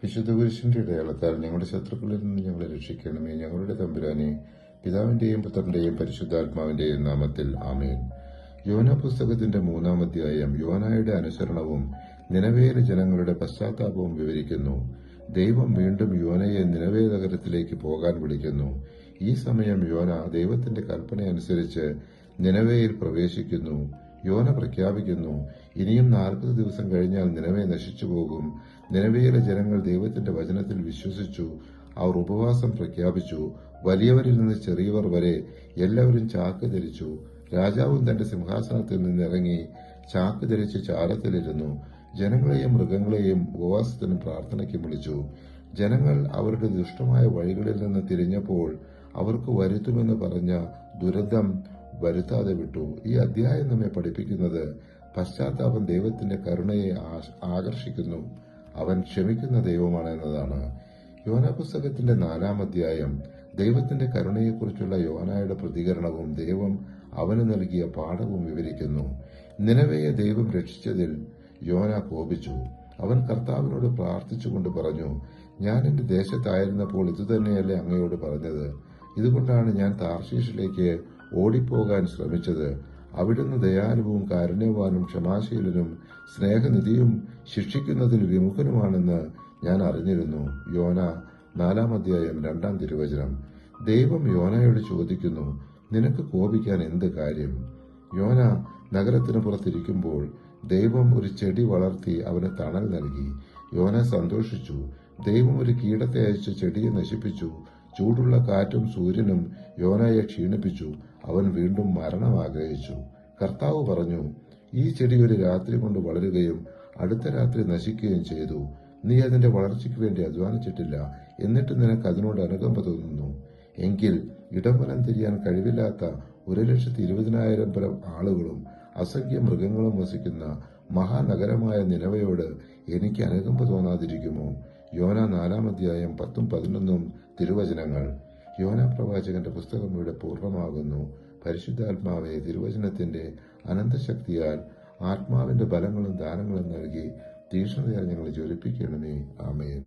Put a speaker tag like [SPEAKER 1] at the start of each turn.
[SPEAKER 1] വിശുദ്ധ കുരിശിന്റെ ഇടയാളത്താൽ ഞങ്ങളുടെ ശത്രുക്കളിൽ നിന്ന് ഞങ്ങളെ രക്ഷിക്കണമേ. ഞങ്ങളുടെ തമ്പുരാനെ, പിതാവിന്റെയും പുത്രന്റെയും പരിശുദ്ധാത്മാവിന്റെയും നാമത്തിൽ ആമേൻ. യോന പുസ്തകത്തിന്റെ 3-ാം അധ്യായം യോനായുടെ അനുസരണവും നിനവേയിലെ ജനങ്ങളുടെ പശ്ചാത്താപവും വിവരിക്കുന്നു. ദൈവം വീണ്ടും യോനയെ നിനവേ നഗരത്തിലേക്ക് പോകാൻ വിളിക്കുന്നു. ഈ സമയം യോന ദൈവത്തിന്റെ കൽപ്പനയനുസരിച്ച് നിനവേയിൽ പ്രവേശിക്കുന്നു. യോന പ്രഖ്യാപിക്കുന്നു, ഇനിയും 40 ദിവസം കഴിഞ്ഞാൽ നിനവേ നശിച്ചുപോകും. നിനവേയിലെ ജനങ്ങൾ ദൈവത്തിന്റെ വചനത്തിൽ വിശ്വസിച്ചു. അവർ ഉപവാസം പ്രഖ്യാപിച്ചു. വലിയവരിൽ നിന്ന് ചെറിയവർ വരെ എല്ലാവരും ചാക്ക് ധരിച്ചു. രാജാവും തന്റെ സിംഹാസനത്തിൽ നിന്നിറങ്ങി ചാക്ക് ധരിച്ച് ചാരത്തിലിരുന്നു. ജനങ്ങളെയും മൃഗങ്ങളെയും ഉപവാസത്തിനും പ്രാർത്ഥനയ്ക്കും വിളിച്ചു. ജനങ്ങൾ അവരുടെ ദുഷ്ടമായ വഴികളിൽ നിന്ന് തിരിഞ്ഞപ്പോൾ അവർക്ക് വരുത്തുമെന്ന് പറഞ്ഞ ദുരന്തം വരുത്താതെ വിട്ടു. ഈ അധ്യായം നമ്മെ പഠിപ്പിക്കുന്നത് പശ്ചാത്താപം ദൈവത്തിന്റെ കരുണയെ ആകർഷിക്കുന്നു. അവൻ ക്ഷമിക്കുന്ന ദൈവമാണ് എന്നതാണ്. യോന പുസ്തകത്തിന്റെ 4-ാം അധ്യായം ദൈവത്തിന്റെ കരുണയെക്കുറിച്ചുള്ള യോനായുടെ പ്രതികരണവും ദൈവം അവന് നൽകിയ പാഠവും വിവരിക്കുന്നു. നിനവയെ ദൈവം രക്ഷിച്ചതിൽ യോന കോപിച്ചു. അവൻ കർത്താവിനോട് പ്രാർത്ഥിച്ചുകൊണ്ട് പറഞ്ഞു, ഞാൻ എന്റെ ദേശത്തായിരുന്നപ്പോൾ ഇതുതന്നെയല്ലേ അങ്ങയോട് പറഞ്ഞത്? ഇതുകൊണ്ടാണ് ഞാൻ താർശീഷിലേക്ക് ഓടിപ്പോകാൻ ശ്രമിച്ചത്. അവിടുന്ന് ദയാലുവും കാരുണ്യവാനും ക്ഷമാശീലനും സ്നേഹനിധിയും ശിക്ഷിക്കുന്നതിൽ വിമുഖനുമാണെന്ന് ഞാൻ അറിഞ്ഞിരുന്നു. യോന 4-ാം അധ്യായം 2-ാം തിരുവചനം. ദൈവം യോനയോട് ചോദിക്കുന്നു, നിനക്ക് കോപിക്കാൻ എന്ത് കാര്യം? യോന നഗരത്തിന് പുറത്തിരിക്കുമ്പോൾ ദൈവം ഒരു ചെടി വളർത്തി അവന് തണൽ നൽകി. യോന സന്തോഷിച്ചു. ദൈവം ഒരു കീടത്തെ അയച്ച് ചെടിയെ നശിപ്പിച്ചു. ചൂടുള്ള കാറ്റും സൂര്യനും യോനയെ ക്ഷീണിപ്പിച്ചു. അവൻ വീണ്ടും മരണം ആഗ്രഹിച്ചു. കർത്താവ് പറഞ്ഞു, ഈ ചെടി ഒരു രാത്രി കൊണ്ട് വളരുകയും അടുത്ത രാത്രി നശിക്കുകയും ചെയ്തു. നീ അതിന്റെ വളർച്ചയ്ക്ക് വേണ്ടി അധ്വാനിച്ചിട്ടില്ല, എന്നിട്ട് നിനക്ക് അതിനോട് അനുകമ്പ തോന്നുന്നു. എങ്കിൽ ഇടംവലം തിരിയാൻ കഴിവില്ലാത്ത 1,20,000 പരം ആളുകളും അസംഖ്യം മൃഗങ്ങളും വസിക്കുന്ന മഹാനഗരമായ നിനവയോട് എനിക്ക് അനുകമ്പ തോന്നാതിരിക്കുമോ? യോന 4-ാം അധ്യായം 10-11 തിരുവചനങ്ങൾ. യോന പ്രവാചകന്റെ പുസ്തകം ഇവിടെ പൂർണ്ണമാകുന്നു. പരിശുദ്ധാത്മാവെ, തിരുവചനത്തിന്റെ അനന്തശക്തിയാൽ ആത്മാവിന്റെ ബലങ്ങളും ദാനങ്ങളും നൽകി തീക്ഷ്ണതയാൽ ഞങ്ങളെ ജ്വലിപ്പിക്കണമേ. ആമേൻ.